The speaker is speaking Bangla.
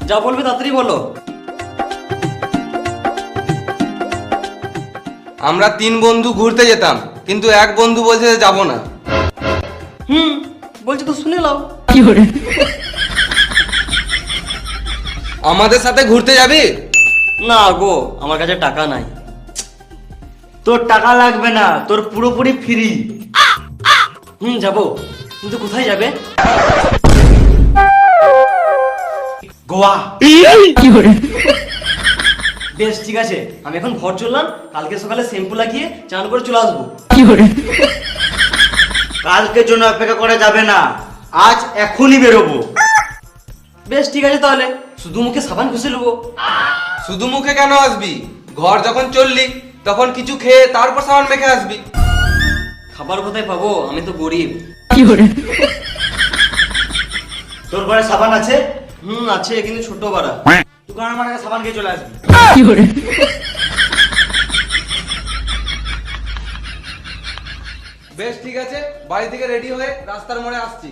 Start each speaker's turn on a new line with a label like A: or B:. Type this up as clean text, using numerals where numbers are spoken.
A: যা বলবে তাড়াতাড়ি বলো।
B: আমরা 3 বন্ধু ঘুরতে যেতাম, কিন্তু এক বন্ধু বলছে যে যাবো না।
A: বলছি তো শুনে নাও।
B: আমাদের সাথে ঘুরতে যাবি?
A: না গো, আমার কাছে টাকা নাই।
C: তোর টাকা লাগবে না, তোর পুরোপুরি ফ্রি।
A: যাবো, কিন্তু কোথায় যাবে?
C: গোয়া।
A: বেশ ঠিক আছে, আমি এখন ঘর চললাম। কালকে সকালে শ্যাম্পু লাগিয়ে চান করে চলে আসবো।
C: কালকের জন্য অপেক্ষা করা যাবে না, আজ এখনই বেরোবো।
A: বেশ ঠিক আছে, তাহলে শুধু মুখে সাবান ঘষে নেবো।
B: শুধু মুখে কেন আসবি? ঘর যখন চললি তখন কিছু খেয়ে তারপর সাবান মেখে আসবি।
A: খাবার কোথায় পাবো? আমি তো গরিব।
C: তোর ঘরে সাবান আছে?
A: আছে, কিন্তু ছোট বাড়া।
C: দোকান আমার কাছে সাবান খেয়ে চলে আসবি।
B: বেশ ঠিক আছে, বাড়ি থেকে রেডি হয়ে রাস্তার মোড়ে আসছি।